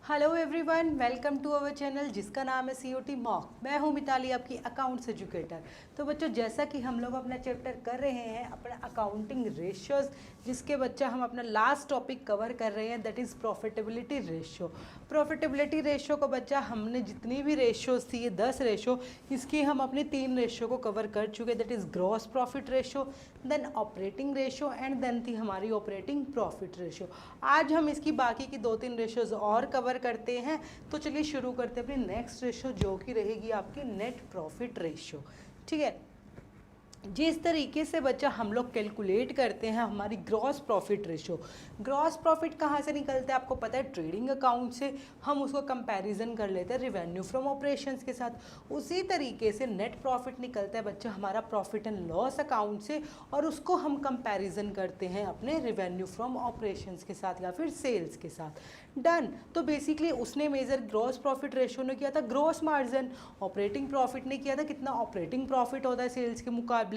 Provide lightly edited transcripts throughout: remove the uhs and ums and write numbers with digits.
Hello everyone, welcome to our channel जिसका नाम है सीओटी मॉक। मैं हूं मिताली, आपकी अकाउंट्स एजुकेटर। तो बच्चों, जैसा कि हम लोग अपना चैप्टर कर रहे हैं अपना अकाउंटिंग रेशियोज, जिसके बच्चा हम अपना लास्ट टॉपिक कवर कर रहे हैं, that is profitability ratio. Profitability ratio को बच्चा हमने जितनी भी रेशियोज थी, ये 10 रेशियो, इसकी हम अपनी 3 रेशियो को कवर कर चुके, that is gross profit ratio, then operating ratio and then थी हमारी ऑपरेटिंग प्रॉफिट रेशियो। आज हम इसकी बाकी की 2-3 रेशियोज और कवर करते हैं। तो चलिए शुरू करते हैं अपनी नेक्स्ट रेशियो, जो कि रहेगी आपकी नेट प्रॉफिट रेशियो। ठीक है, जिस तरीके से बच्चा हम लोग कैलकुलेट करते हैं हमारी gross profit ratio. Gross profit कहाँ से निकलता है आपको पता है, ट्रेडिंग अकाउंट से। हम उसको कंपैरिजन कर लेते हैं रिवेन्यू फ्रॉम ऑपरेशंस के साथ। उसी तरीके से नेट प्रॉफिट निकलता है बच्चा हमारा प्रॉफिट एंड लॉस अकाउंट से, और उसको हम कंपैरिजन करते हैं अपने रिवेन्यू फ्रॉम ऑपरेशंस के साथ या फिर सेल्स के साथ। डन। तो बेसिकली उसने मेजर ग्रॉस प्रॉफिट रेशियो ने किया था ग्रॉस मार्जिन, ऑपरेटिंग प्रॉफिट ने किया था कितना ऑपरेटिंग प्रॉफिट होता है सेल्स के मुकाबले,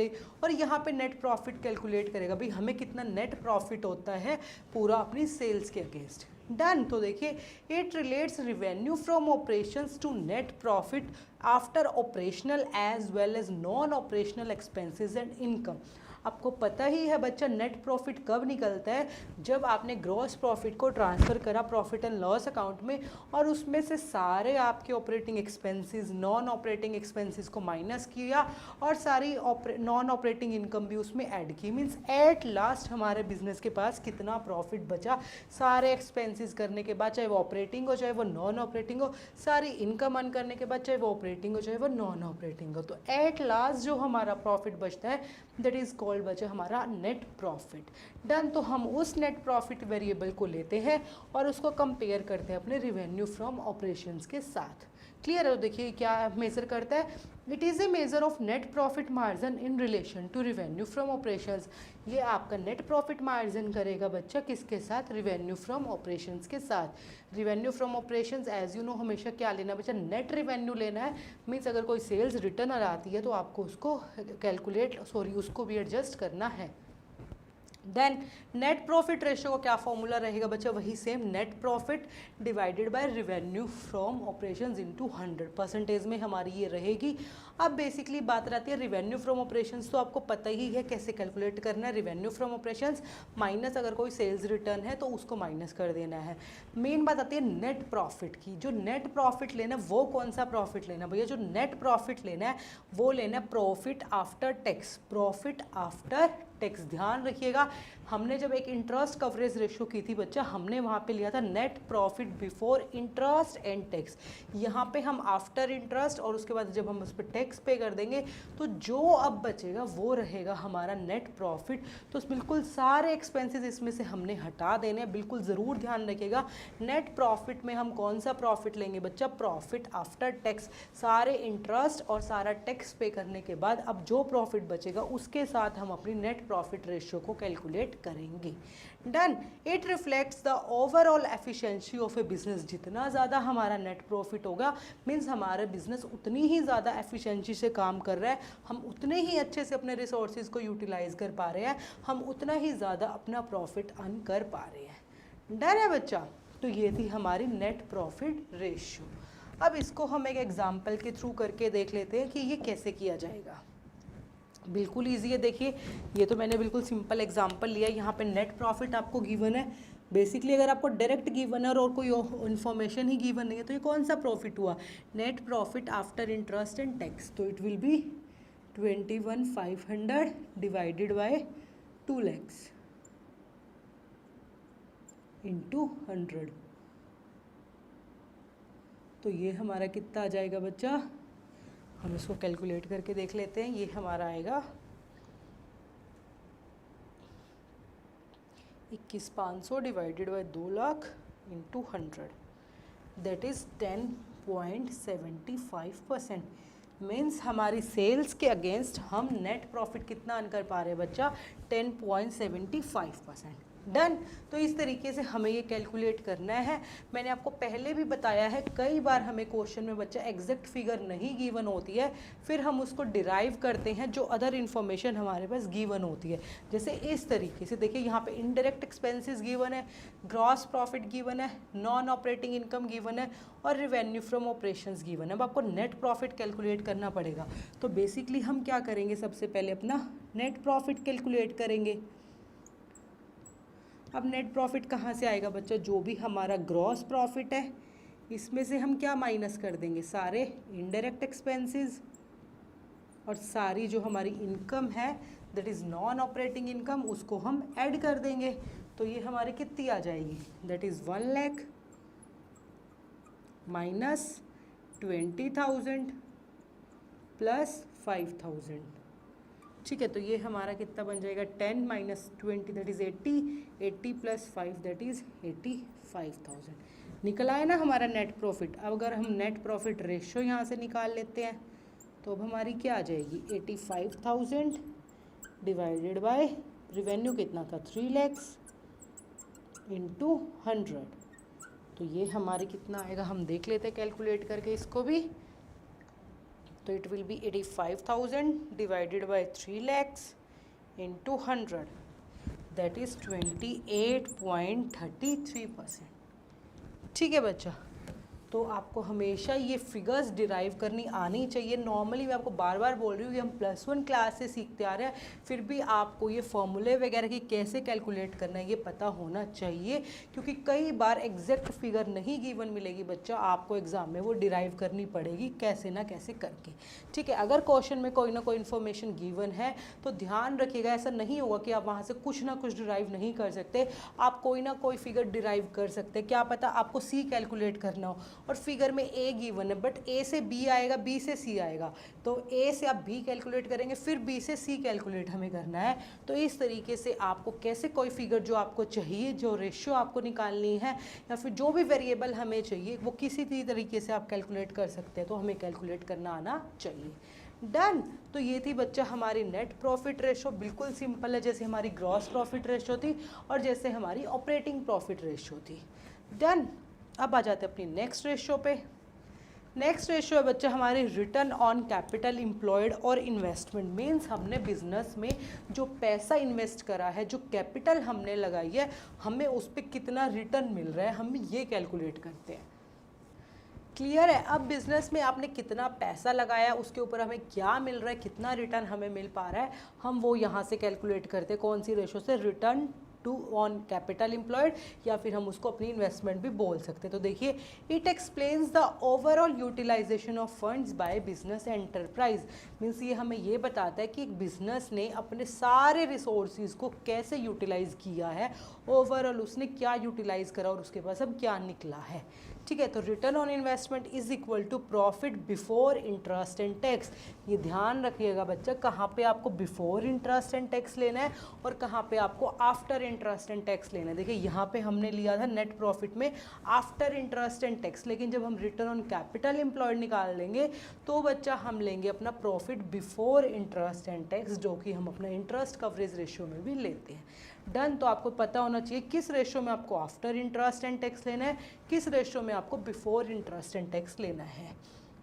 और यहाँ पे नेट प्रॉफिट कैलकुलेट करेगा भाई हमें कितना नेट प्रॉफिट होता है पूरा अपनी सेल्स के अगेंस्ट। डन। तो देखिए, it relates revenue from operations to net profit after operational as well as non operational expenses and income. आपको पता ही है बच्चा, नेट प्रॉफिट कब निकलता है, जब आपने ग्रॉस प्रॉफिट को ट्रांसफ़र करा प्रॉफिट एंड लॉस अकाउंट में, और उसमें से सारे आपके operating expenses, non operating expenses को माइनस किया, और सारी नॉन ऑपरेटिंग इनकम भी उसमें ऐड की। मीन्स एट लास्ट हमारे बिजनेस के पास कितना प्रॉफिट बचा सारे एक्सपेंसेस करने के बाद, चाहे वो ऑपरेटिंग हो चाहे वो नॉन ऑपरेटिंग हो, सारी इनकम अर्न करने के बाद, चाहे वो ऑपरेटिंग हो चाहे वो नॉन ऑपरेटिंग हो। तो एट लास्ट जो हमारा प्रॉफिट बचता है दैट इज कॉल्ड बचा हमारा नेट प्रॉफिट। डन। तो हम उस नेट प्रॉफिट वेरिएबल को लेते हैं और उसको कंपेयर करते हैं अपने रिवेन्यू फ्रॉम ऑपरेशंस के साथ। क्लियर है? देखिए क्या मेजर करता है, it is a measure of net profit margin in relation to revenue from operations. ये आपका नेट प्रॉफिट मार्जिन करेगा बच्चा किसके साथ, रिवेन्यू फ्रॉम ऑपरेशंस के साथ। Revenue from operations as you know हमेशा क्या लेना बच्चा, नेट रिवेन्यू लेना है। मीन्स अगर कोई सेल्स रिटर्न आती है तो आपको उसको कैलकुलेट उसको भी एडजस्ट करना है। देन नेट प्रॉफिट रेशियो का क्या फॉर्मूला रहेगा बच्चा, वही same, net profit divided by revenue from operations into 100% में हमारी ये रहेगी। अब बेसिकली बात रहती है रिवेन्यू फ्रॉम ऑपरेशंस, तो आपको पता ही है कैसे कैलकुलेट करना है। रिवेन्यू फ्रॉम ऑपरेशंस माइनस अगर कोई सेल्स रिटर्न है तो उसको माइनस कर देना है। मेन बात आती है नेट प्रॉफिट की। जो नेट प्रॉफिट लेना है वो कौन सा प्रॉफिट लेना है भैया, जो नेट प्रॉफिट लेना है वो लेना है profit after tax. Profit after tax, ध्यान रखिएगा, हमने जब एक इंटरेस्ट कवरेज रेशियो की थी बच्चा, हमने वहाँ पे लिया था net profit before interest and tax. यहाँ पे हम आफ्टर इंटरेस्ट और उसके बाद जब हम उस पर टैक्स पे कर देंगे तो जो अब बचेगा वो रहेगा हमारा नेट प्रॉफिट। तो बिल्कुल सारे एक्सपेंसेस इसमें से हमने हटा देने हैं, बिल्कुल ज़रूर ध्यान रखिएगा। नेट प्रॉफिट में हम कौन सा प्रॉफिट लेंगे बच्चा, प्रॉफिट आफ्टर टैक्स। सारे इंटरेस्ट और सारा टैक्स पे करने के बाद अब जो प्रॉफिट बचेगा उसके साथ हम अपनी नेट प्रॉफिट रेशियो को कैलकुलेट करेंगे। Done. It reflects the overall efficiency of A business. जितना ज़्यादा हमारा नेट प्रॉफिट होगा मीन्स हमारा बिजनेस उतनी ही ज़्यादा एफिशिएंसी से काम कर रहा है, हम उतने ही अच्छे से अपने रिसोर्सेज को यूटिलाइज कर पा रहे हैं, हम उतना ही ज़्यादा अपना प्रॉफिट अर्न कर पा रहे हैं। डन है बच्चा? तो ये थी हमारी नेट प्रॉफिट रेशियो। अब इसको हम एक एग्जाम्पल के थ्रू करके देख लेते हैं कि ये कैसे किया जाएगा। बिल्कुल ईजी है। देखिए, ये तो मैंने बिल्कुल सिंपल एग्जांपल लिया। यहाँ पे नेट प्रॉफिट आपको गिवन है। बेसिकली अगर आपको डायरेक्ट गिवन है और कोई इन्फॉर्मेशन ही गिवन नहीं है तो ये कौन सा प्रॉफिट हुआ, net profit after interest and tax. तो it will be 21,500 divided by 2 lakhs into 100। तो ये हमारा कितना आ जाएगा बच्चा, हम इसको कैलकुलेट करके देख लेते हैं। ये हमारा आएगा 21,500 divided by 2 lakh into 100, that is 10.75%। Means हमारी सेल्स के अगेंस्ट हम नेट प्रॉफिट कितना अर्न कर पा रहे हैं बच्चा, 10.75%। डन। तो इस तरीके से हमें ये कैलकुलेट करना है। मैंने आपको पहले भी बताया है, कई बार हमें क्वेश्चन में बच्चा एग्जैक्ट फिगर नहीं गिवन होती है, फिर हम उसको डिराइव करते हैं जो अदर इन्फॉर्मेशन हमारे पास गिवन होती है। जैसे इस तरीके से देखिए, यहाँ पे इनडायरेक्ट एक्सपेंसेस गिवन है, ग्रॉस प्रॉफिट गिवन है, नॉन ऑपरेटिंग इनकम गिवन है और रेवेन्यू फ्रॉम ऑपरेशंस गिवन है। अब आपको नेट प्रॉफिट कैलकुलेट करना पड़ेगा। तो बेसिकली हम क्या करेंगे, सबसे पहले अपना नेट प्रॉफिट कैलकुलेट करेंगे। अब नेट प्रॉफिट कहाँ से आएगा बच्चा, जो भी हमारा ग्रॉस प्रॉफिट है इसमें से हम क्या माइनस कर देंगे, सारे इनडायरेक्ट एक्सपेंसेस और सारी जो हमारी इनकम है that is non operating income, उसको हम ऐड कर देंगे। तो ये हमारी कितनी आ जाएगी, that is 1 lakh minus 20,000 plus 5,000। ठीक है, तो ये हमारा कितना बन जाएगा, 10 minus 20 that is 80, 80 plus 5 that is 85,000। निकल आया ना हमारा नेट प्रॉफिट। अब अगर हम नेट प्रॉफिट रेशो यहाँ से निकाल लेते हैं तो अब हमारी क्या आ जाएगी, 85,000 डिवाइडेड बाय रिवेन्यू कितना था, 3 lakhs इंटू 100। तो ये हमारी कितना आएगा, हम देख लेते हैं कैलकुलेट करके इसको भी। तो it will B 85,000 divided by 3 lakhs into 100 that is 28.33%। ठीक है बच्चा, तो आपको हमेशा ये फिगर्स डिराइव करनी आनी चाहिए। नॉर्मली मैं आपको बार बार बोल रही हूँ कि हम +1 क्लास से सीखते आ रहे हैं, फिर भी आपको ये फॉर्मूले वगैरह की कैसे कैलकुलेट करना है ये पता होना चाहिए, क्योंकि कई बार एग्जैक्ट फिगर नहीं गिवन मिलेगी बच्चा, आपको एग्जाम में वो डिराइव करनी पड़ेगी कैसे ना कैसे करके। ठीक है, अगर क्वेश्चन में कोई ना कोई इन्फॉर्मेशन गिवन है तो ध्यान रखिएगा, ऐसा नहीं होगा कि आप वहाँ से कुछ ना कुछ डिराइव नहीं कर सकते, आप कोई ना कोई फिगर डिराइव कर सकते। क्या पता आपको सी कैलकुलेट करना हो और फिगर में ए गिवन है, बट ए से बी आएगा, बी से सी आएगा, तो ए से आप बी कैलकुलेट करेंगे, फिर बी से सी कैलकुलेट हमें करना है। तो इस तरीके से आपको कैसे कोई फिगर जो आपको चाहिए, जो रेशियो आपको निकालनी है या फिर जो भी वेरिएबल हमें चाहिए, वो किसी भी तरीके से आप कैलकुलेट कर सकते हैं। तो हमें कैलकुलेट करना आना चाहिए। डन। तो ये थी बच्चा हमारी नेट प्रॉफिट रेशो, बिल्कुल सिंपल है, जैसे हमारी ग्रॉस प्रॉफिट रेशो थी और जैसे हमारी ऑपरेटिंग प्रॉफिट रेशो थी। डन। अब आ जाते हैं अपनी नेक्स्ट रेशो पे। नेक्स्ट रेशो है बच्चा हमारे रिटर्न ऑन कैपिटल एम्प्लॉयड और इन्वेस्टमेंट। मीन्स हमने बिजनेस में जो पैसा इन्वेस्ट करा है, जो कैपिटल हमने लगाई है, हमें उस पर कितना रिटर्न मिल रहा है, हम ये कैलकुलेट करते हैं। क्लियर है। अब बिजनेस में आपने कितना पैसा लगाया, उसके ऊपर हमें क्या मिल रहा है, कितना रिटर्न हमें मिल पा रहा है, हम वो यहाँ से कैलकुलेट करते हैं। कौन सी रेशो से, return to on capital employed, या फिर हम उसको अपनी इन्वेस्टमेंट भी बोल सकते हैं। तो देखिए, it explains the overall utilization of funds by business enterprise. Means ये हमें ये बताता है कि एक बिजनेस ने अपने सारे रिसोर्सेज को कैसे यूटिलाइज किया है, ओवरऑल उसने क्या यूटिलाइज करा और उसके पास अब क्या निकला है। ठीक है, तो return on investment is equal to profit before interest and tax. ये ध्यान रखिएगा बच्चा, कहाँ पे आपको बिफोर इंटरेस्ट एंड टैक्स लेना है और कहाँ पे आपको आफ्टर इंटरेस्ट एंड टैक्स लेना है। देखिए, यहाँ पे हमने लिया था नेट प्रॉफिट में आफ्टर इंटरेस्ट एंड टैक्स, लेकिन जब हम रिटर्न ऑन कैपिटल एम्प्लॉयड निकाल लेंगे तो बच्चा हम लेंगे अपना profit before interest and tax, जो कि हम अपना इंटरेस्ट कवरेज रेशियो में भी लेते हैं। डन। तो आपको पता होना चाहिए किस रेशो में आपको आफ्टर इंटरेस्ट एंड टैक्स लेना है, किस रेशो में आपको बिफोर इंटरेस्ट एंड टैक्स लेना है।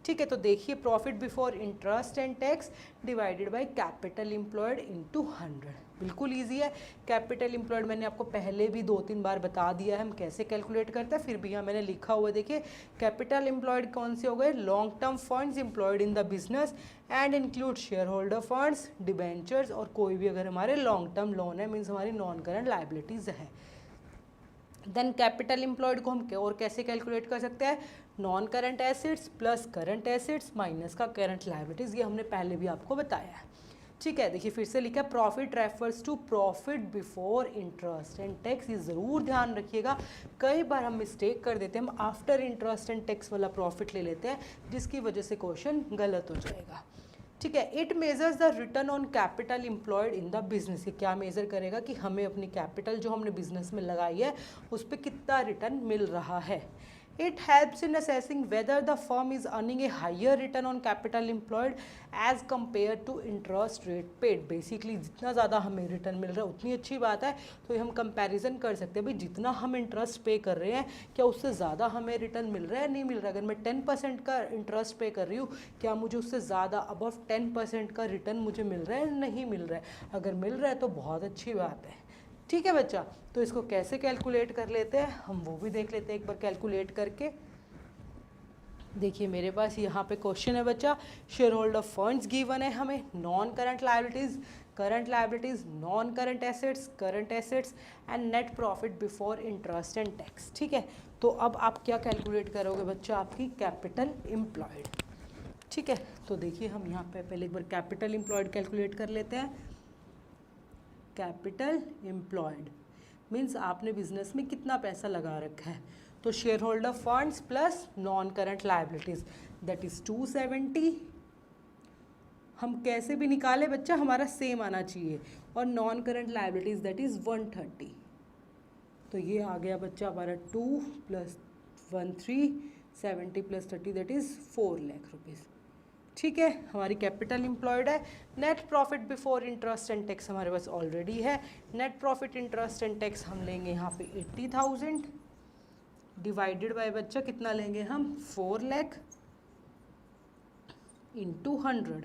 ठीक है, तो देखिए, profit before interest and tax divided by capital employed into 100। बिल्कुल इजी है। कैपिटल एम्प्लॉयड मैंने आपको पहले भी 2-3 बार बता दिया है हम कैसे कैलकुलेट करते हैं, फिर भी यहाँ मैंने लिखा हुआ है। देखिए, कैपिटल एम्प्लॉयड कौन से हो गए, long term funds employed in the business and include share holder funds, debentures और कोई भी अगर हमारे लॉन्ग टर्म लोन है, मीन्स हमारी नॉन करंट लाइबिलिटीज़ है। देन कैपिटल एम्प्लॉयड को हम और कैसे कैलकुलेट कर सकते हैं, non current assets plus current assets minus का करंट लाइबिलिटीज़, ये हमने पहले भी आपको बताया है। ठीक है, देखिए फिर से लिखा, profit refers to profit before interest and tax. ये ज़रूर ध्यान रखिएगा, कई बार हम मिस्टेक कर देते हैं, हम आफ्टर इंटरेस्ट एंड टैक्स वाला प्रॉफिट ले लेते हैं, जिसकी वजह से क्वेश्चन गलत हो जाएगा। ठीक है, it measures the return on capital employed in the business. ये क्या मेज़र करेगा कि हमें अपनी कैपिटल जो हमने बिजनेस में लगाई है उस पर कितना रिटर्न मिल रहा है। It helps in assessing whether the firm is earning a higher return on capital employed as compared to interest rate paid. Basically जितना ज़्यादा हमें रिटर्न मिल रहा है उतनी अच्छी बात है, तो हम कंपैरिजन कर सकते हैं भाई जितना हम इंटरेस्ट पे कर रहे हैं क्या उससे ज़्यादा हमें रिटर्न मिल रहा है नहीं मिल रहा है। अगर मैं 10% का इंटरेस्ट पे कर रही हूँ क्या मुझे उससे ज़्यादा अबव 10% का रिटर्न मुझे मिल रहा है नहीं मिल रहा है। अगर मिल रहा है तो बहुत अच्छी बात है। ठीक है बच्चा, तो इसको कैसे कैलकुलेट कर लेते हैं हम वो भी देख लेते हैं एक बार कैलकुलेट करके। देखिए मेरे पास यहाँ पे क्वेश्चन है बच्चा, शेयर होल्डर फंड्स गिवन है हमें, non current liabilities, non current assets and net profit before interest and tax. ठीक है, तो अब आप क्या कैलकुलेट करोगे बच्चा, आपकी कैपिटल एम्प्लॉयड। ठीक है, तो देखिए हम यहाँ पे पहले एक बार कैपिटल एम्प्लॉयड कैलकुलेट कर लेते हैं। कैपिटल एम्प्लॉयड मीन्स आपने बिजनेस में कितना पैसा लगा रखा है, तो share holder funds plus non current liabilities that is 270। हम कैसे भी निकाले बच्चा हमारा सेम आना चाहिए, और non current liabilities that is 130। तो ये आ गया बच्चा हमारा 2 + 1 3 70 + 30 दैट इज 4 लाख रुपीज़। ठीक है, हमारी कैपिटल एम्प्लॉयड है। Net profit before interest and tax हमारे पास ऑलरेडी है। Net profit interest and tax हम लेंगे यहाँ पे 80,000 डिवाइडेड बाय बच्चा कितना लेंगे हम 4 लाख इंटू 100।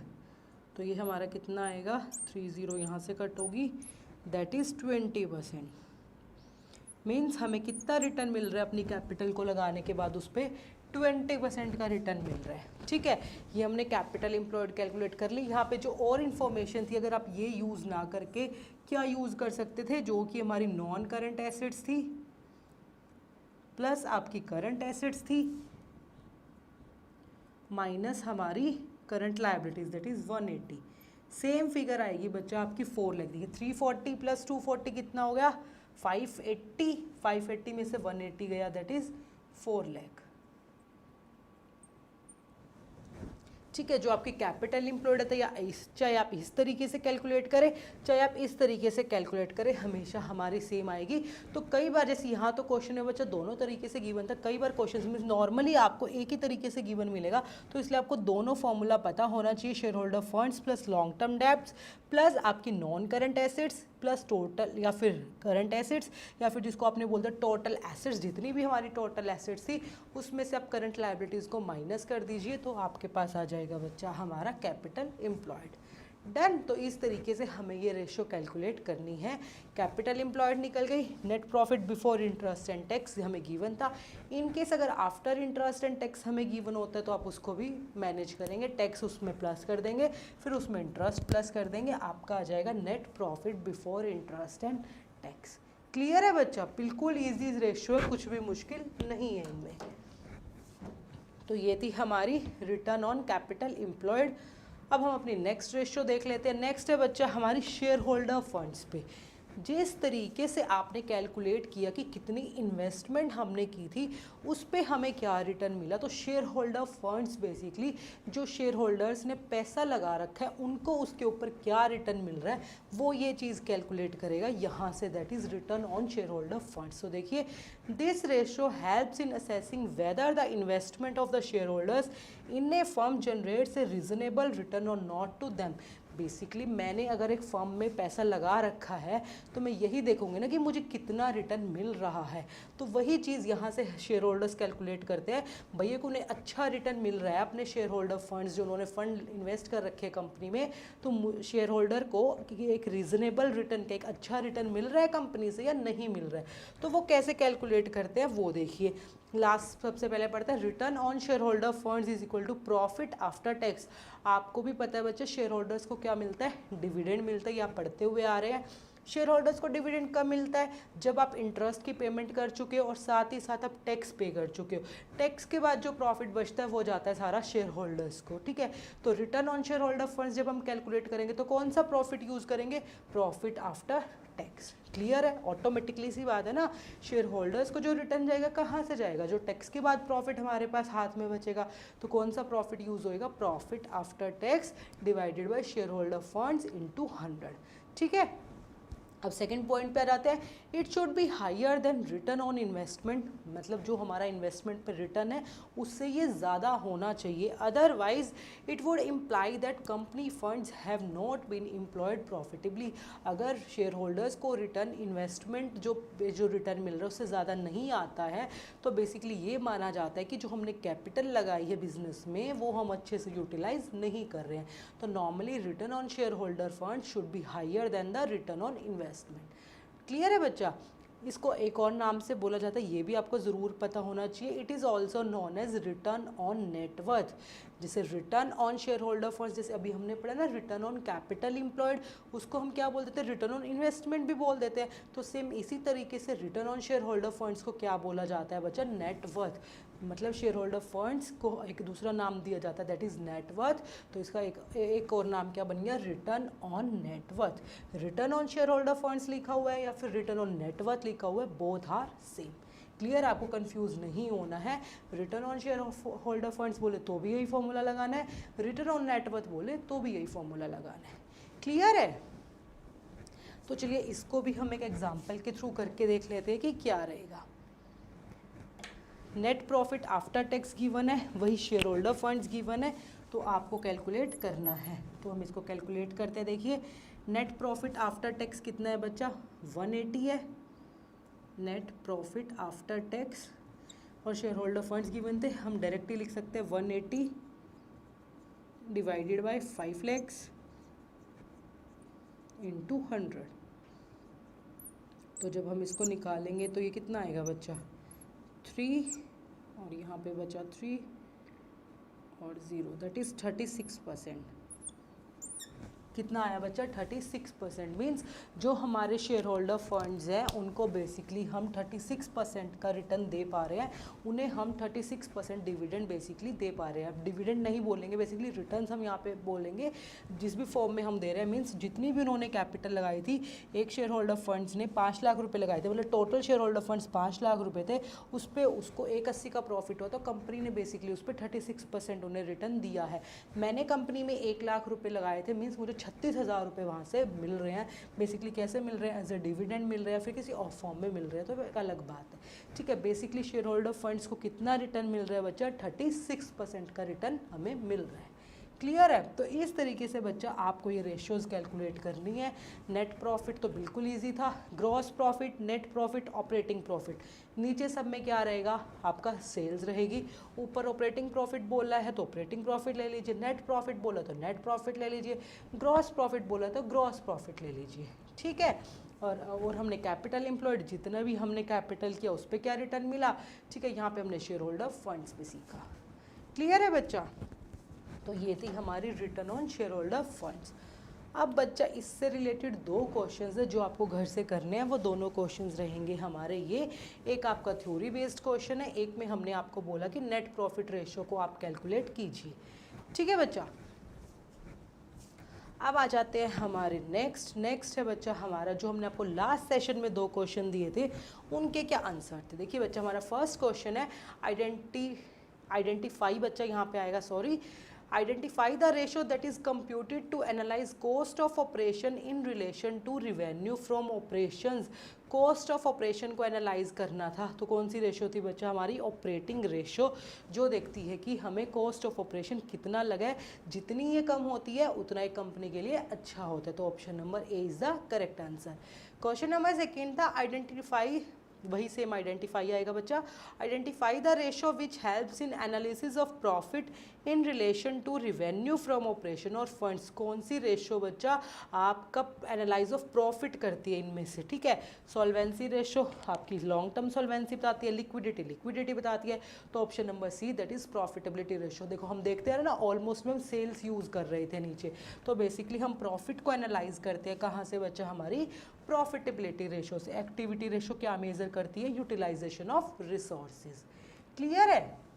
तो ये हमारा कितना आएगा 30 यहाँ से कट होगी दैट इज़ 20%। मीन्स हमें कितना रिटर्न मिल रहा है अपनी कैपिटल को लगाने के बाद उस पर 20% का रिटर्न मिल रहा है। ठीक है, ये हमने कैपिटल एम्प्लॉयड कैलकुलेट कर ली। यहाँ पे जो और इन्फॉर्मेशन थी अगर आप ये यूज़ ना करके क्या यूज़ कर सकते थे, जो कि हमारी नॉन करंट एसेट्स थी प्लस आपकी करंट एसेट्स थी माइनस हमारी current liabilities that is 180। Same figure आएगी बच्चा आपकी 4 लाख। देखिए 340 + 240 कितना हो गया 580। 580 में से 180 गया दैट इज़ 4 लाख। ठीक है, जो आपकी कैपिटल एम्प्लॉयड है या चाहे आप इस तरीके से कैलकुलेट करें चाहे आप इस तरीके से कैलकुलेट करें हमेशा हमारी सेम आएगी। तो कई बार जैसे यहाँ तो क्वेश्चन है बच्चा दोनों तरीके से गिवन था, कई बार क्वेश्चन में नॉर्मली आपको एक ही तरीके से गिवन मिलेगा, तो इसलिए आपको दोनों फॉर्मूला पता होना चाहिए। Share holder funds plus long term debts plus आपकी non current assets plus total या फिर करंट एसेट्स या फिर जिसको आपने बोलते हैं टोटल एसेट्स, जितनी भी हमारी टोटल एसेट्स थी उसमें से आप करंट लायबिलिटीज़ को माइनस कर दीजिए तो आपके पास आ जाएगा बच्चा हमारा कैपिटल एम्प्लॉयड। डन। तो इस तरीके से हमें ये रेशियो कैलकुलेट करनी है। कैपिटल एम्प्लॉयड निकल गई, net profit before interest and tax हमें गिवन था। इन केस अगर आफ्टर इंटरेस्ट एंड टैक्स हमें गिवन होता है तो आप उसको भी मैनेज करेंगे, टैक्स उसमें प्लस कर देंगे फिर उसमें इंटरेस्ट प्लस कर देंगे, आपका आ जाएगा net profit before interest and tax. Clear है बच्चा, बिल्कुल ईजी रेशियो है, कुछ भी मुश्किल नहीं है इनमें। तो ये थी हमारी रिटर्न ऑन कैपिटल एम्प्लॉयड। अब हम अपनी नेक्स्ट रेशियो देख लेते हैं। नेक्स्ट है बच्चा हमारी शेयर होल्डर फंड्स पे। जिस तरीके से आपने कैलकुलेट किया कि कितनी इन्वेस्टमेंट हमने की थी उस पे हमें क्या रिटर्न मिला, तो शेयर होल्डर फंड्स बेसिकली जो शेयर होल्डर्स ने पैसा लगा रखा है उनको उसके ऊपर क्या रिटर्न मिल रहा है वो ये चीज़ कैलकुलेट करेगा यहाँ से, that is return on share holder funds. तो देखिए this ratio helps in assessing whether the investment of the share holders in A firm generates A reasonable return और नॉट टू देम। बेसिकली मैंने अगर एक firm में पैसा लगा रखा है तो मैं यही देखूंगी ना कि मुझे कितना रिटर्न मिल रहा है, तो वही चीज़ यहाँ से शेयर होल्डर्स कैलकुलेट करते हैं। भैया को उन्हें अच्छा रिटर्न मिल रहा है अपने शेयर होल्डर फंड्स जो उन्होंने फंड इन्वेस्ट कर रखे हैं कंपनी में, तो शेयर होल्डर को एक रीजनेबल रिटर्न का एक अच्छा रिटर्न मिल रहा है कंपनी से या नहीं मिल रहा है, तो वो कैसे कैलकुलेट करते हैं वो देखिए। लास्ट सबसे पहले पढ़ते हैं return on share holder funds is equal to profit after tax. आपको भी पता है बच्चे शेयर होल्डर्स को क्या मिलता है, डिविडेंड मिलता है, या पढ़ते हुए आ रहे हैं। शेयर होल्डर्स को डिविडेंड कब मिलता है, जब आप इंटरेस्ट की पेमेंट कर चुके हो और साथ ही साथ आप टैक्स पे कर चुके हो। टैक्स के बाद जो प्रॉफिट बचता है वो जाता है सारा शेयर होल्डर्स को, ठीक है। तो return on share holder funds जब हम कैलकुलेट करेंगे तो कौन सा प्रॉफिट यूज़ करेंगे, प्रॉफिट आफ्टर टैक्स। क्लियर है, ऑटोमेटिकली सी बात है ना, शेयर होल्डर्स को जो रिटर्न जाएगा कहाँ से जाएगा, जो टैक्स के बाद प्रॉफिट हमारे पास हाथ में बचेगा, तो कौन सा प्रॉफिट यूज़ होएगा, profit after tax divided by share holder funds into 100। ठीक है, अब सेकंड पॉइंट पे आ जाते हैं। It should be higher than return on investment, मतलब जो हमारा इन्वेस्टमेंट पर रिटर्न है उससे ये ज़्यादा होना चाहिए, otherwise it would imply that company funds have not been employed profitably. अगर शेयर होल्डर्स को रिटर्न इन्वेस्टमेंट जो रिटर्न मिल रहा है उससे ज़्यादा नहीं आता है तो बेसिकली ये माना जाता है कि जो हमने कैपिटल लगाई है बिजनेस में वो हम अच्छे से यूटिलाइज नहीं कर रहे हैं। तो normally return on share holder fund should be higher than the return on investment. Clear है बच्चा? इसको एक और नाम से बोला जाता है, ये भी आपको ज़रूर पता होना चाहिए, it is also known as return on net worth. जैसे return on share holder funds, जैसे अभी हमने पढ़ा ना रिटर्न ऑन कैपिटल एम्प्लॉयड, उसको हम क्या बोल देते हैं, रिटर्न ऑन इन्वेस्टमेंट भी बोल देते हैं। तो सेम इसी तरीके से return on share holder funds को क्या बोला जाता है बच्चा, नेटवर्थ। मतलब शेयर होल्डर फंड्स को एक दूसरा नाम दिया जाता है दैट इज़ नेटवर्थ। तो इसका एक और नाम क्या बन गया, return on net worth. Return on share holder funds लिखा हुआ है या फिर रिटर्न ऑन नेटवर्थ लिखा हुआ है, बोथ आर सेम। क्लियर, आपको कंफ्यूज नहीं होना है। Return on share holder funds बोले तो भी यही फॉर्मूला लगाना है, रिटर्न ऑन नेटवर्थ बोले तो भी यही फॉर्मूला लगाना है। क्लियर है? तो चलिए इसको भी हम एक एग्जाम्पल के थ्रू करके देख लेते हैं कि क्या रहेगा। Net profit after tax given है, वही शेयर होल्डर फंड्स गिवन है, तो आपको कैलकुलेट करना है। तो हम इसको कैलकुलेट करते हैं। देखिए नेट प्रॉफिट आफ्टर टैक्स कितना है बच्चा, 180 है नेट प्रॉफिट आफ्टर टैक्स, और शेयर होल्डर फंड्स गिवन थे, हम डायरेक्टली लिख सकते हैं 180 डिवाइडेड बाय 5 lakhs इंटू 100। तो जब हम इसको निकालेंगे तो ये कितना आएगा बच्चा, 3 और यहाँ पे बचा 3 और 0, दैट इज़ 36%। कितना आया बच्चा, 36%। मीन्स जो हमारे शेयर होल्डर फंड्स हैं उनको बेसिकली हम 36% का रिटर्न दे पा रहे हैं, उन्हें हम 36% डिविडेंड बेसिकली दे पा रहे हैं। अब डिविडेंड नहीं बोलेंगे, बेसिकली रिटर्न्स हम यहाँ पे बोलेंगे जिस भी फॉर्म में हम दे रहे हैं। मीन्स जितनी भी उन्होंने कैपिटल लगाई थी, एक शेयर होल्डर फंड्स ने 5 लाख रुपये लगाए थे, मतलब total share holder funds 5 lakh रुपये थे, उस पर उसको 180 का प्रॉफिट हुआ, तो कंपनी ने बेसिकली उस पर 36% उन्हें रिटर्न दिया है। मैंने कंपनी में 1 लाख रुपये लगाए थे, मीन्स मुझे 36,000 रुपये वहाँ से मिल रहे हैं। बेसिकली कैसे मिल रहे हैं, एज अ डिविडेंड मिल रहे हैं, फिर किसी और फॉर्म में मिल रहे हैं, तो एक अलग बात है। ठीक है, बेसिकली शेयर होल्डर फंड्स को कितना रिटर्न मिल रहा है बच्चा, 36% का रिटर्न हमें मिल रहा है। क्लियर है? तो इस तरीके से बच्चा आपको ये रेशियोज कैलकुलेट करनी है। नेट प्रॉफिट तो बिल्कुल इजी था, gross profit, net profit, operating profit, नीचे सब में क्या रहेगा आपका सेल्स रहेगी, ऊपर ऑपरेटिंग प्रॉफिट बोला है तो ऑपरेटिंग प्रॉफिट ले लीजिए, नेट प्रॉफिट बोला तो नेट प्रॉफिट ले लीजिए, ग्रॉस प्रॉफिट बोला तो ग्रॉस प्रॉफिट ले लीजिए। ठीक है, और हमने कैपिटल एम्प्लॉयड, जितना भी हमने कैपिटल किया उस पर क्या रिटर्न मिला। ठीक है, यहाँ पे हमने शेयर होल्डर फंड्स भी सीखा। क्लियर है बच्चा? तो ये थी हमारी return on share holder funds. अब बच्चा इससे रिलेटेड 2 क्वेश्चंस है जो आपको घर से करने हैं, वो दोनों क्वेश्चंस रहेंगे हमारे ये, एक आपका थ्योरी बेस्ड क्वेश्चन है, एक में हमने आपको बोला कि नेट प्रॉफिट रेशियो को आप कैलकुलेट कीजिए। ठीक है बच्चा, अब आ जाते हैं हमारे नेक्स्ट है बच्चा हमारा, जो हमने आपको लास्ट सेशन में 2 क्वेश्चन दिए थे उनके क्या आंसर थे। देखिए बच्चा, हमारा फर्स्ट क्वेश्चन है आइडेंटिफाई, बच्चा यहाँ पे आएगा, sorry, identify the ratio that is computed to analyze cost of operation in relation to revenue from operations। Cost of operation को एनालाइज करना था, तो कौन सी रेशियो थी बच्चा, हमारी ऑपरेटिंग रेशियो, जो देखती है कि हमें कॉस्ट ऑफ ऑपरेशन कितना लगा है, जितनी ये कम होती है उतना ही कंपनी के लिए अच्छा होता है। तो option number A is the correct answer. Question number second था आइडेंटिफाई, वही सेम आइडेंटिफाई आएगा बच्चा, identify the ratio which helps in analysis of profit in relation to revenue from operation और फंड्स। कौन सी रेशियो बच्चा आपका एनालाइज ऑफ प्रॉफिट करती है इनमें से। ठीक है, सॉल्वेंसी रेशियो आपकी लॉन्ग टर्म सॉल्वेंसी बताती है, लिक्विडिटी बताती है, तो option number see that is profitability ratio. देखो हम देखते हैं ना, ऑलमोस्ट में हम सेल्स यूज़ कर रहे थे नीचे, तो बेसिकली हम प्रॉफिट को एनालाइज करते हैं कहाँ से बच्चा, हमारी प्रॉफिटेबिलिटी रेशियो से। एक्टिविटी रेशियो क्या मेजर करती है, यूटिलाइजेशन ऑफ रिसोर्सेज। क्लियर है?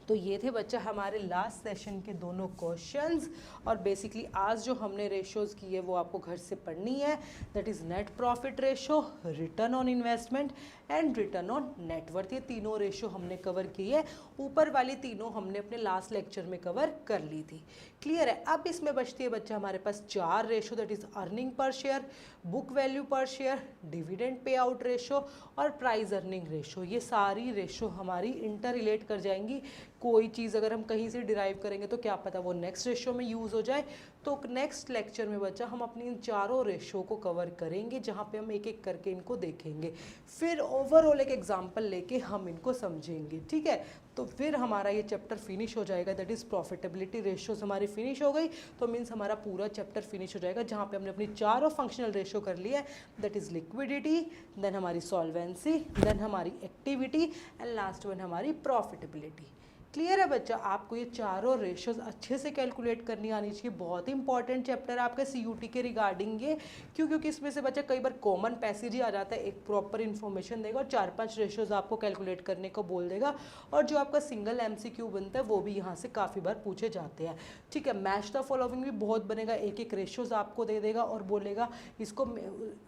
तो ये थे बच्चा हमारे लास्ट सेशन के दोनों क्वेश्चंस, और बेसिकली आज जो हमने रेशियोज की है वो आपको घर से पढ़नी है, that is net profit ratio, return on investment and return on net worth. ये तीनों रेशो हमने कवर की है, ऊपर वाली तीनों हमने अपने लास्ट लेक्चर में कवर कर ली थी। क्लियर है। अब इसमें बचती है बच्चा हमारे पास 4 ratio, that is earning per share, book value पर share, dividend pay out ratio और प्राइस अर्निंग रेशो। ये सारी रेशो हमारी इंटर रिलेट कर जाएंगी। कोई चीज़ अगर हम कहीं से डिराइव करेंगे तो क्या पता वो नेक्स्ट रेशो में यूज़ हो जाए। तो नेक्स्ट लेक्चर में बच्चा हम अपनी इन चारों रेशो को कवर करेंगे, जहाँ पे हम एक एक करके इनको देखेंगे, फिर ओवरऑल एक एग्जाम्पल लेके हम इनको समझेंगे। ठीक है, तो फिर हमारा ये चैप्टर फिनिश हो जाएगा, दैट इज़ प्रॉफिटेबिलिटी रेशोज हमारी फिनिश हो गई। तो मीन्स हमारा पूरा चैप्टर फिनिश हो जाएगा, जहाँ पे हमने अपनी चारों फंक्शनल रेशो कर लिया है, दैट इज़ लिक्विडिटी, देन हमारी सॉल्वेंसी, देन हमारी एक्टिविटी एंड लास्ट वन हमारी प्रॉफिटेबिलिटी। क्लियर है बच्चा। आपको ये चारों रेशोज अच्छे से कैलकुलेट करनी आनी चाहिए। बहुत ही इंपॉर्टेंट चैप्टर है आपके सीयूटी के रिगार्डिंग ये, क्योंकि इसमें से बच्चा कई बार कॉमन पैसेज ही आ जाता है, एक प्रॉपर इन्फॉर्मेशन देगा और 4-5 रेशोज आपको कैलकुलेट करने को बोल देगा, और जो आपका सिंगल एमसीक्यू बनता है वो भी यहाँ से काफ़ी बार पूछे जाते हैं। ठीक है, मैच द फॉलोइंग भी बहुत बनेगा, एक एक रेशोज आपको दे देगा और बोलेगा इसको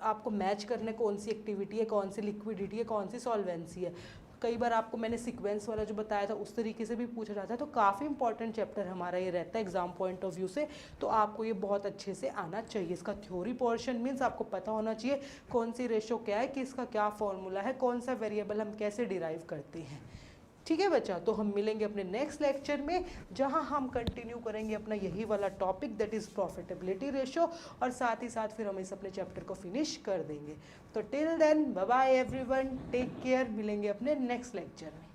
आपको मैच करने कौन सी एक्टिविटी है, कौन सी लिक्विडिटी है, कौन सी सॉल्वेंसी है। कई बार आपको मैंने सीक्वेंस वाला जो बताया था उस तरीके से भी पूछा जाता है। तो काफ़ी इंपॉर्टेंट चैप्टर हमारा ये रहता है एग्जाम पॉइंट ऑफ व्यू से, तो आपको ये बहुत अच्छे से आना चाहिए। इसका थ्योरी पोर्शन मीन्स आपको पता होना चाहिए कौन सी रेशो क्या है, कि इसका क्या फॉर्मूला है, कौन सा वेरिएबल हम कैसे डिराइव करते हैं। ठीक है बच्चा, तो हम मिलेंगे अपने नेक्स्ट लेक्चर में, जहां हम कंटिन्यू करेंगे अपना यही वाला topic, that is profitability ratio, और साथ ही साथ फिर हम इस अपने चैप्टर को फिनिश कर देंगे। तो till then bye bye everyone, take care, मिलेंगे अपने नेक्स्ट लेक्चर में।